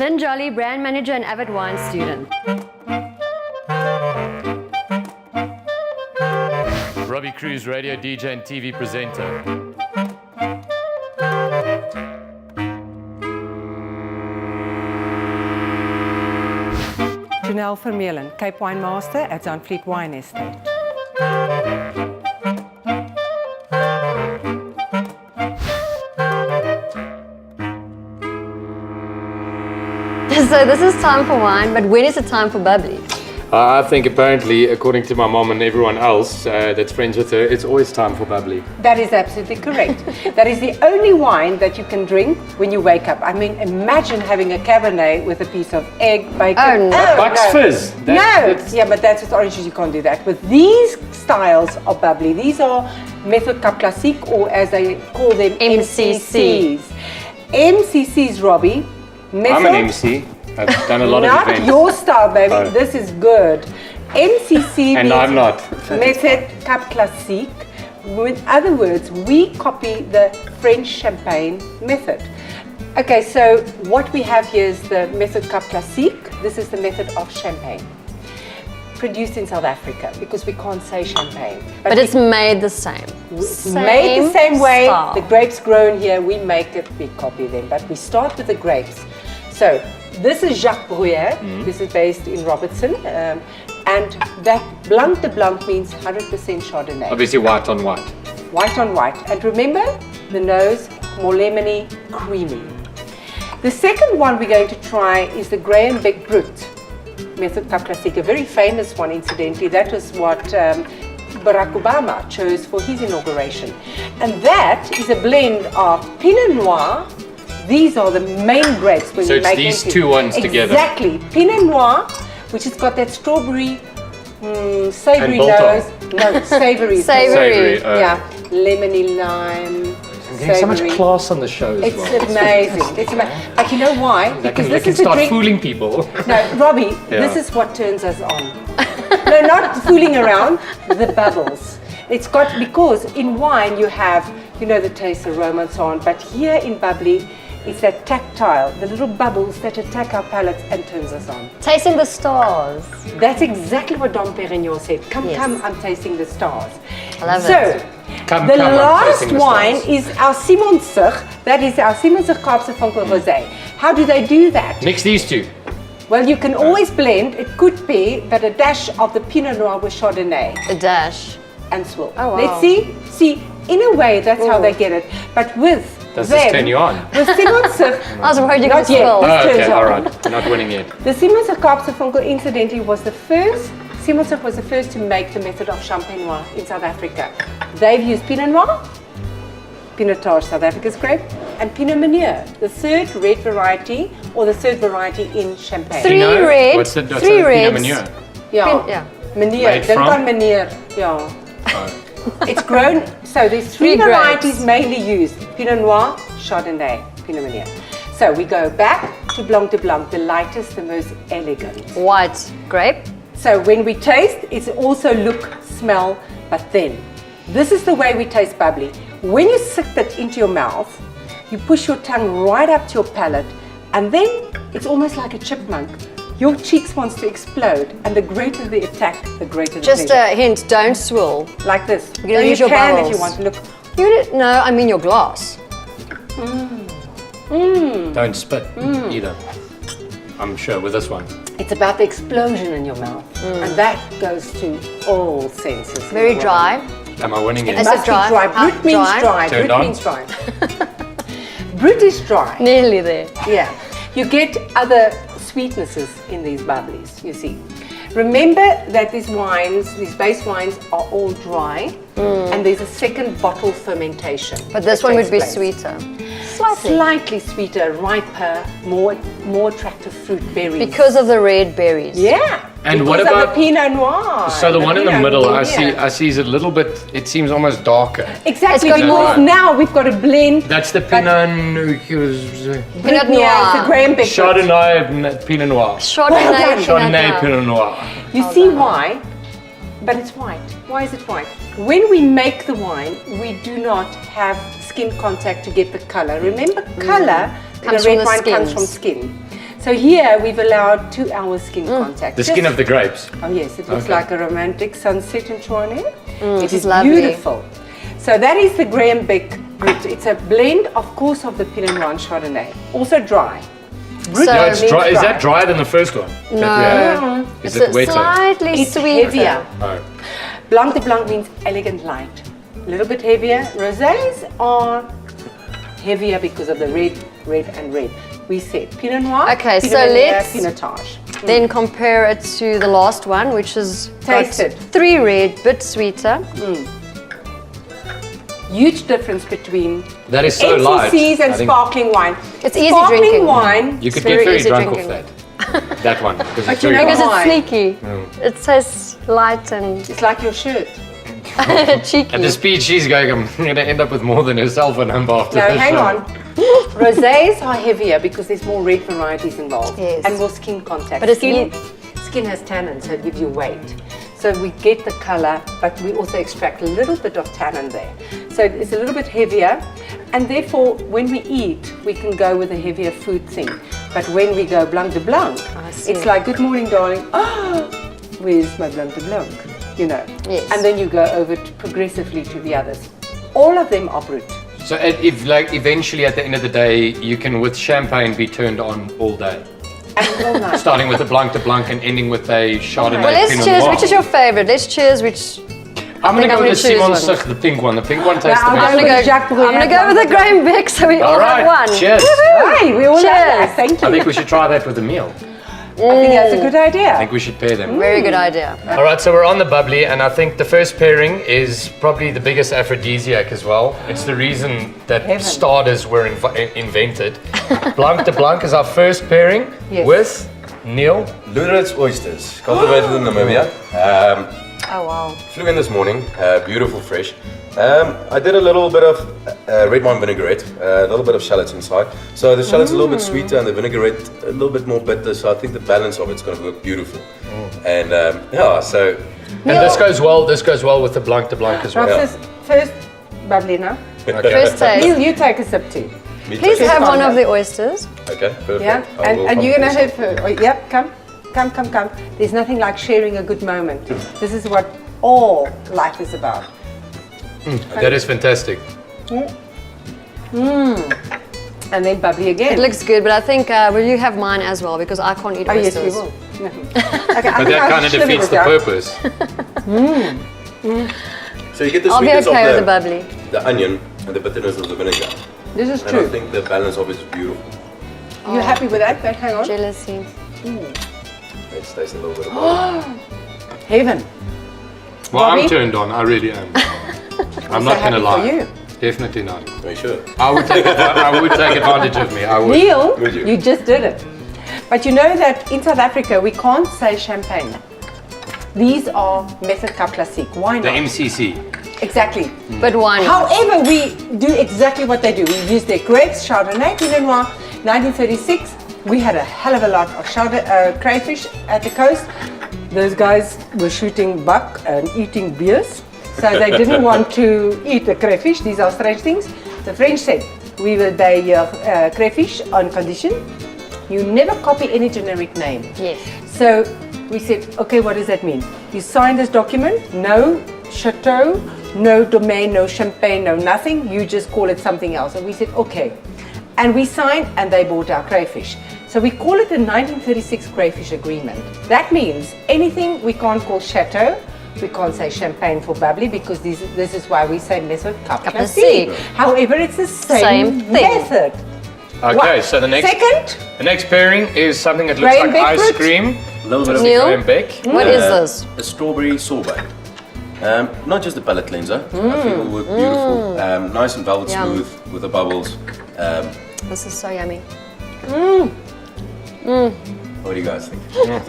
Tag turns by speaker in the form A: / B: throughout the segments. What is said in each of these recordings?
A: Lynn Jolly, brand manager and avid wine student.
B: Robbie Cruz, radio DJ and TV presenter.
C: Janelle Vermeulen, Cape Wine Master at Zandvliet Wine Estate.
A: So this is time for wine, but when is it time for bubbly?
B: I think apparently, according to my mom and everyone else that's friends with her, it's always time for bubbly.
D: That is absolutely correct. That is the only wine that you can drink when you wake up. I mean, imagine having a Cabernet with a piece of egg, bacon.
A: Oh, no.
B: Bucks Fizz.
D: Yeah, but that's with oranges, you can't do that. With these styles of bubbly, these are Method Cup Classique, or as they call them,
A: MCC.
D: MCCs, Robbie. Method,
B: I'm an MC. I've done a lot of
D: not
B: events.
D: your style, baby.
B: Oh.
D: This is good. MCC
B: And
D: means
B: I'm not.
D: Method Cup Classique. In other words, we copy the French champagne method. Okay, so what we have here is the Method Cup Classique. This is the method of champagne. Produced in South Africa, because we can't say champagne.
A: But it's made the same.
D: Made the same way.
A: style.
D: The grapes grown here, we make it, we copy them. But we start with the grapes. So this is Jacques Bruere. This is based in Robertson. And that Blanc de Blanc means 100% Chardonnay.
B: Obviously white on white.
D: White on white. And remember, the nose, more lemony, creamy. The second one we're going to try is the Graham Beck Brut Method Cup Classique, a very famous one, incidentally. That was what Barack Obama chose for his inauguration. And that is a blend of Pinot Noir. These are the main grapes when
B: So
D: you
B: it's
D: make
B: these
D: them.
B: two ones together.
D: Exactly. Pinot Noir, which has got that strawberry, savory
B: And
D: nose. No, savory.
A: Savory.
D: Yeah, lemony lime.
B: I'm getting so much
D: savoury.
B: class on the show as
D: It's
B: well.
D: amazing. It's amazing. But you know why?
B: They
D: Because
B: can
D: this is the
B: start
D: drink.
B: fooling people.
D: No, Robbie,
B: Yeah.
D: this is what turns us on. No, not fooling around. The bubbles. It's got, because in wine you have, you know, the taste, aroma, and so on. But here in bubbly, it's that tactile, the little bubbles that attack our palates and turns us on.
A: Tasting the stars.
D: That's exactly what Dom Perignon said. Come,
A: Yes.
D: come, I'm tasting the stars.
A: I love
D: so,
A: it.
B: Come,
D: the
B: I'm
D: last
B: tasting the
D: wine
B: stars.
D: is our Simonsig. That is our Simonsig Kaapse Vonkel Rosé. How do they do that?
B: Mix these two.
D: Well, you can always blend. It could be, but a dash of the Pinot Noir with Chardonnay
A: A dash.
D: and swill.
A: Oh, wow.
D: Let's see. See, in a way, that's how they get it. But with
B: Does
D: them,
B: this turn you on?
D: with Simonsig,
A: I was worried you
D: not
A: could
D: yet.
A: spill.
D: This
B: Oh,
D: turns
B: okay,
D: on.
B: all right. Not winning yet.
D: The Simonsig Kaapse Vonkel, incidentally, was the first. Simonsig was the first to make the method of Champagne Noir in South Africa. They've used Pinot Noir, Pinotage, South Africa's grape, and Pinot Meunier, the third red variety, or the third variety in Champagne.
A: Three
B: Pinot?
A: red,
B: What's the
A: three
B: Pinot
A: reds.
B: Meunier?
D: Yeah.
A: Yeah.
D: Meunier.
B: Made
D: Dink
B: from?
D: aan Meunier. Yeah.
B: Oh.
D: It's grown, so there's three
A: Three
D: varieties
A: grapes.
D: mainly used. Pinot Noir, Chardonnay, Pinot Meunier. So we go back to Blanc de Blanc, the lightest, the most elegant.
A: White grape.
D: So when we taste, it's also look, smell, but then. This is the way we taste bubbly. When you sift it into your mouth, you push your tongue right up to your palate, and then it's almost like a chipmunk. Your cheeks wants to explode, and the greater the attack, the greater the
A: Just
D: pleasure.
A: a hint, don't swirl.
D: Like this.
A: You can use
D: you
A: your
D: can if
A: bubbles.
D: you want to look.
A: You did, no, I mean your glass.
B: Don't spit either. I'm sure with this one.
D: It's about the explosion in your mouth, and that goes to all senses. in
A: Very
D: the
A: dry.
B: Am I winning
A: Is
B: it?
A: it
D: Must
A: dry?
D: be dry.
A: How
D: Brut means
A: dry?
D: dry.
B: Turned
D: Brut
B: on?
D: means dry. Brut is dry.
A: Nearly there.
D: Yeah. You get other sweetnesses in these bubblies, you see. Remember that these wines, these base wines, are all dry, and there's a second bottle fermentation.
A: But this
D: that
A: one would be
D: takes place.
A: sweeter. Slightly.
D: Slightly sweeter, riper, more attractive fruit berries.
A: Because of the red berries.
D: Yeah.
B: And what
D: because of
B: about-
D: the Pinot Noir?
B: So the one in the
D: Pinot
B: middle, I
D: Meunier.
B: see is a little bit, it seems almost darker.
D: Exactly,
A: It's got
D: because
B: more-
D: now we've got a blend.
B: That's the
D: But-
B: Pinot
A: Pinot
D: Yeah,
A: Noir.
D: it's a Graham Beck.
B: Chardonnay Pinot Noir.
A: Chardonnay.
D: Well done.
B: Chardonnay Pinot Noir.
D: You see why? But it's white. Why is it white? When we make the wine, we do not have skin contact to get the color. Remember, color in a
A: Comes from
D: red
A: the
D: wine comes
A: skins.
D: from skin. So here we've allowed 2 hours skin contact.
B: The skin of the grapes.
D: Oh yes, it looks
B: Okay.
D: like a romantic sunset in Tshwane. It is
A: lovely.
D: beautiful. So that is the Graham Beck Brut. It's a blend, of course, of the Pinot Noir and Chardonnay. Also dry. Brut
A: So-
B: No, it's
D: means
B: dry. Is that drier than the first one?
A: No.
B: Is
A: It's
B: it wetter?
A: slightly
D: It's
A: sweeter.
D: heavier.
B: Oh.
D: Blanc de Blanc means elegant light. A little bit heavier. Rosés are heavier because of the red and red. We said Pinot Noir,
A: Okay,
D: Pinot
A: so
D: Meunier,
A: let's-
D: Pinotage.
A: Then compare it to the last one, which is got
D: Taste it.
A: 3 red, bit sweeter.
D: Huge difference between
B: That is so light.
D: NCCs and
B: I think
D: sparkling wine.
A: It's easy
D: sparkling
A: drinking.
D: wine.
B: You could
A: very
B: get very
A: easy
B: drunk
A: drinking.
B: off that. That one. Because
D: But
B: it's
D: you
B: very
D: know
A: Because
B: light.
A: it's
D: Why?
A: sneaky. It tastes light and
D: It's like your shirt.
A: cheeky.
B: At the speed she's going, I'm going to end up with more than her cell phone number after
D: No,
B: this
D: hang
B: show.
D: on. Rosés are heavier because there's more red varieties involved
A: Yes.
D: and more skin contact.
A: But it's
D: skin has tannin, so it gives you weight. So we get the color, but we also extract a little bit of tannin there. So it's a little bit heavier, and therefore when we eat, we can go with a heavier food thing. But when we go Blanc de Blanc,
A: see.
D: it's like, good morning, darling. Ah, where's my Blanc de Blanc? You know.
A: Yes.
D: And then you go over progressively to the others. All of them are Brut.
B: So if like eventually at the end of the day, you can with champagne be turned on all day.
D: And all night.
B: Starting with a Blanc de Blanc and ending with a Chardonnay
A: Well, let's
B: Pinot
A: choose.
B: Noir.
A: Which is your favorite? Let's choose which.
B: I'm going to
A: think
B: go
A: I'm
B: with the
A: gonna choose
B: Simonsig, the pink one. The pink one tastes
D: I'll
B: the
D: go
A: I'm
B: best.
A: gonna
D: with
A: go.
D: Jacques Bruere.
A: I'm gonna go with the Graham Beck, so we all
B: All
A: have
B: right,
A: one.
B: cheers.
D: Hey, we all love
A: Cheers.
D: that. Thank you.
B: I think we should try that with a meal.
D: I think that's a good idea.
B: I think we should pair them.
A: Very good idea.
B: All right, so we're on the bubbly, and I think the first pairing is probably the biggest aphrodisiac as well. It's the reason that
D: Heaven.
B: starters were invented. Blanc de Blanc is our first pairing
D: Yes.
B: with Neil.
E: Luderitz oysters, cultivated in Namibia.
A: Oh wow.
E: Flew in this morning, beautiful, fresh. I did a little bit of red wine vinaigrette, a little bit of shallots inside. So the shallot's a little bit sweeter and the vinaigrette a little bit more bitter. So I think the balance of it's going to work beautiful. And yeah, so
B: And this goes well. This goes well with the Blanc de Blanc as well.
D: Roxas, first bubbly now.
A: First
D: Neil,
A: taste.
D: you take a sip too.
E: me
A: Please
E: too.
A: have one of the oysters.
E: Okay, perfect.
D: Yeah,
E: I will
D: and you're gonna
E: come
D: have her. Oh, yep, come. There's nothing like sharing a good moment. This is what all life is about.
B: That is fantastic.
D: And then bubbly again.
A: It looks good, but I think will you have mine as well because I can't eat
D: Oh yes,
A: oysters.
D: we will. Okay,
B: But that kind of defeats the purpose.
E: So you get the
A: I'll be
E: sweetness
A: okay with
E: of
A: the bubbly.
E: the onion and the bitterness of the vinegar.
D: This is
E: And I
D: true.
E: think the balance of it is beautiful.
D: You happy with that? But hang on.
A: Jealousy.
E: Let's taste a little bit of it.
D: Heaven.
B: Well,
D: Bobby?
B: I'm turned on. I really am. I'm
D: so
B: not going to
D: happy for
B: lie.
D: you.
B: Definitely not.
E: Are you sure?
B: I would take advantage of me. I would.
D: Neil,
E: Would you?
D: you just did it. But you know that in South Africa we can't say champagne. These are Method Cup Classique. Why
B: The
D: not?
B: MCC.
D: Exactly.
A: But why not?
D: However, we do exactly what they do. We use their grapes, Chardonnay, Pinot Noir. 1936, we had a hell of a lot of crayfish at the coast. Those guys were shooting buck and eating beers, so they didn't want to eat the crayfish. These are strange things. The French said, we will buy your crayfish on condition you never copy any generic name.
A: Yes.
D: So we said, okay, what does that mean? You sign this document, no chateau, no domain, no champagne, no nothing. You just call it something else. And we said, okay. And we signed and they bought our crayfish. So we call it the 1936 Crayfish Agreement. That means anything we can't call chateau, we can't say champagne for bubbly because this is why we say Method Cup
A: Classique.
D: However, it's the
A: Same thing.
D: method.
B: Okay,
D: What?
B: so the next pairing is something that looks
D: Graham
B: like
D: Beck
B: ice
D: Brut?
B: cream.
E: A little bit of
A: Neil?
B: Graham Beck.
A: What is this?
E: a strawberry sorbet. Not just a palate cleanser. I think it will work beautiful. Nice and velvet
A: Yum.
E: smooth with the bubbles.
A: This is so yummy.
E: What do you guys think?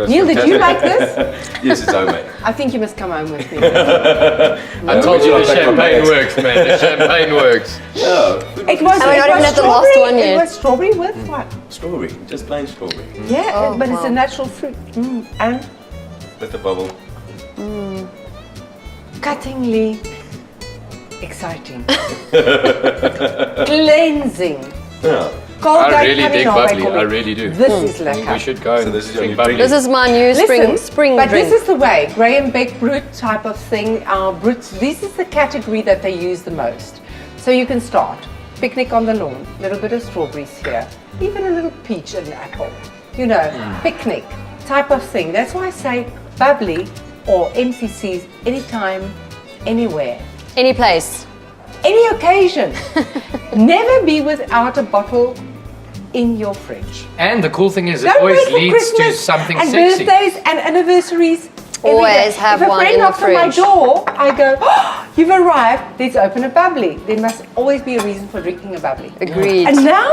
D: Neil, did you like this?
E: Yes, it's homemade.
D: I think you must come home with me.
B: I told you the
E: Back on
B: champagne
E: my
B: works, man. The champagne works.
E: Oh,
D: It was,
A: And we're not even at the last one yet.
D: It was strawberry with what?
E: strawberry, just plain strawberry.
D: Yeah,
A: Oh,
D: but it's
A: wow.
D: a natural fruit. And
E: With the bubble.
D: cuttingly exciting. Cleansing.
E: Yeah.
D: Cold
B: I
D: date
B: really
D: coming
B: dig
D: our way,
B: bubbly.
D: Corbin.
B: I really do.
D: This is
B: I think
D: lekker.
B: we should go
E: So
B: and
E: this is your
B: drink
E: new
B: bubbly.
E: drink.
A: This is my new spring
D: but
A: drink.
D: this is the way, Graham Beck Brut type of thing. Our Brut, this is the category that they use the most. So you can start, picnic on the lawn, a little bit of strawberries here, even a little peach and apple. You know, picnic type of thing. That's why I say bubbly or MCCs anytime, anywhere.
A: Any place.
D: Any occasion. Never be without a bottle in your fridge.
B: And the cool thing is, it
D: Don't
B: always
D: wait for
B: leads to
D: Christmas
B: something
D: and
B: sexy.
D: birthdays and anniversaries. every
A: Always
D: day.
A: have
D: if a
A: one
D: friend
A: in the
D: knocks on my
A: fridge.
D: door, I go, oh, you've arrived, let's open a bubbly. There must always be a reason for drinking a bubbly.
A: Agreed.
D: And now,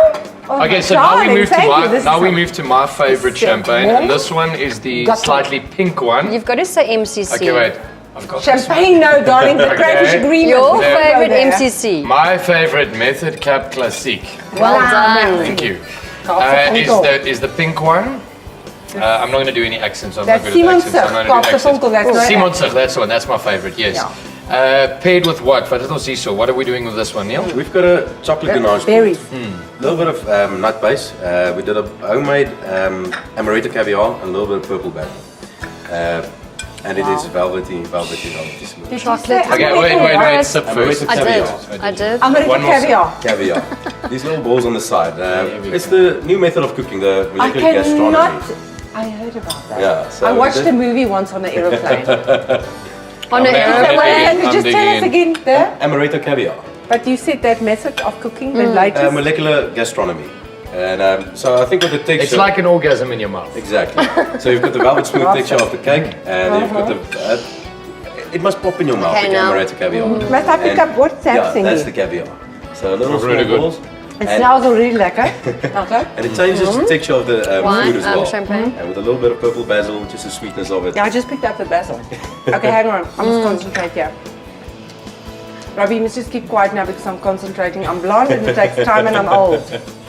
D: oh
B: Okay,
D: my
B: so now we
D: darling,
B: move to
D: thank you.
B: my
D: This is
B: favorite
D: so
B: champagne,
D: warm.
B: and this one is the
D: Got to.
B: slightly pink one.
A: You've got to say MCC.
B: Okay, wait. I've got this one.
D: champagne, no, darling, the
B: Okay.
D: crayfish agreement.
A: Your
D: We don't go
A: favorite
D: there.
A: MCC.
B: My favorite Method Cap Classique.
A: Well done.
B: Thank you.
D: Kaapse Vonkel.
B: Is the pink one? I'm not going to do any accents. I'm
D: That's
B: not good at accents.
D: Simonsig,
B: I'm not going to do
D: Kaapse Vonkel, that's
B: accents.
D: no
B: Simonsig, that's the one. That's my favorite. Yes. Paired with what? What are we doing with this one, Neil?
E: We've got a chocolate ganache.
D: Berries.
E: A little bit of nut base. We did a homemade amaretto caviar and a little bit of purple batter. And it is velvety smooth.
D: Did you
A: Chocolate.
D: say
B: Okay,
D: amaretto
B: wait.
D: caviar?
B: Sip first.
A: I did.
E: Caviar.
A: I did.
D: Amaretto
B: One more sip.
D: caviar.
E: Caviar. These little balls on the side. It's the new method of cooking, the
D: I
E: molecular gastronomy.
D: cannot. I heard about that.
E: Yeah, so
D: I
E: we
D: watched
E: did-
D: a movie once on an aeroplane.
A: On an
B: Okay.
A: airplane.
D: Can you
B: I'm
D: just tell us
B: digging
D: again there?
E: Amaretto caviar.
D: But you said that method of cooking, the latest.
E: Molecular gastronomy. And so I think with the texture.
B: It's like an orgasm in your mouth.
E: Exactly. So you've got the velvet smooth texture of the cake, and you've got the. It must pop in your mouth,
A: Okay,
E: the
A: now.
E: amaretto caviar.
D: Must I pick
E: And-
D: up what's that
E: Yeah,
D: thingy?
E: that's the caviar. So little
B: Oh, really
E: small
B: good.
E: balls.
D: It
E: And-
D: smells already lekker. Okay.
E: And it changes the texture of the
A: Wine,
E: food as well.
A: champagne.
E: And with a little bit of purple basil, just the sweetness of it.
D: Yeah, I just picked up the basil. Okay, hang on. I must concentrate here. Robbie, you must just keep quiet now because I'm concentrating. I'm blonde and it takes time and I'm old.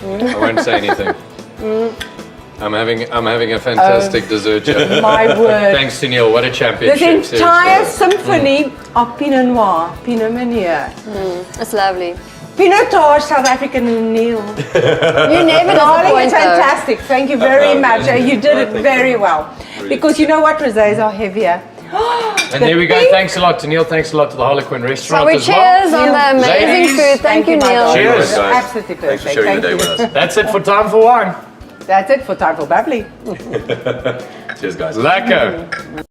B: I won't say anything. I'm having a fantastic dessert, chef.
D: My word.
B: Thanks to Neil. What a champion,
D: This
B: chef.
D: entire
B: Seriously.
D: symphony of Pinot Noir, Pinot Meunier,
A: It's lovely.
D: Pinotage, South African Neil.
A: You never
D: Darling,
A: disappoint
D: it's
A: though.
D: fantastic. Thank you very much. You did it very well. Because you know what, rosés are heavier.
B: And there we go. Thanks a lot to Neil. Thanks a lot to the Harlequin restaurant
A: So we
B: as well.
A: cheers on the amazing
B: Ladies,
A: food. Thank you,
D: my
A: Neil.
D: darling.
B: Cheers.
E: Guys.
D: Absolutely
E: Thanks for
D: perfect.
E: sharing the day
D: Thank
E: with
D: you.
E: us.
B: That's it for Time for Wine.
D: That's it for Time for Bubbly.
E: Cheers, guys.
B: Lekker.